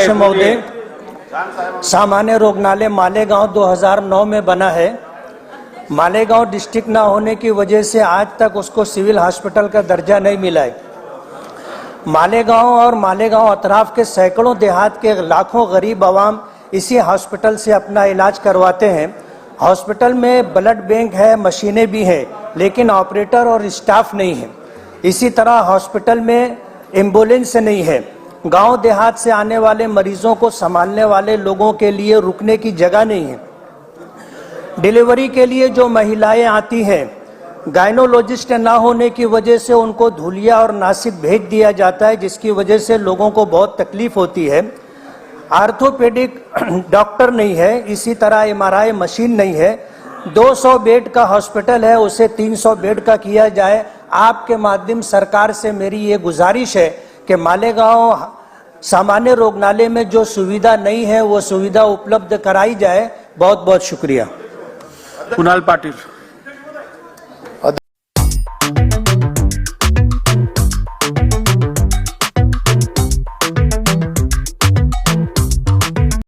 अध्यक्ष महोदय, सामान्य रुग्णालय मालेगांव 2009 में बना है। मालेगांव डिस्ट्रिक्ट ना होने की वजह से आज तक उसको सिविल हॉस्पिटल का दर्जा नहीं मिला है। मालेगांव और मालेगांव अतराफ के सैकड़ों देहात के लाखों गरीब आवाम इसी हॉस्पिटल से अपना इलाज करवाते हैं। हॉस्पिटल में ब्लड बैंक है, मशीनें भी हैं, लेकिन ऑपरेटर और स्टाफ नहीं है। इसी तरह हॉस्पिटल में एम्बुलेंस नहीं है। गांव देहात से आने वाले मरीजों को संभालने वाले लोगों के लिए रुकने की जगह नहीं है। डिलीवरी के लिए जो महिलाएं आती हैं, गायनोलॉजिस्ट न होने की वजह से उनको धुलिया और नासिक भेज दिया जाता है, जिसकी वजह से लोगों को बहुत तकलीफ होती है। आर्थोपेडिक डॉक्टर नहीं है, इसी तरह एमआरआई मशीन नहीं है। 200 बेड का हॉस्पिटल है, उसे 300 बेड का किया जाए। आपके माध्यम सरकार से मेरी ये गुजारिश है कि मालेगांव सामान्य रुग्णालय में जो सुविधा नहीं है वो सुविधा उपलब्ध कराई जाए। बहुत बहुत शुक्रिया। कुणाल पाटिल।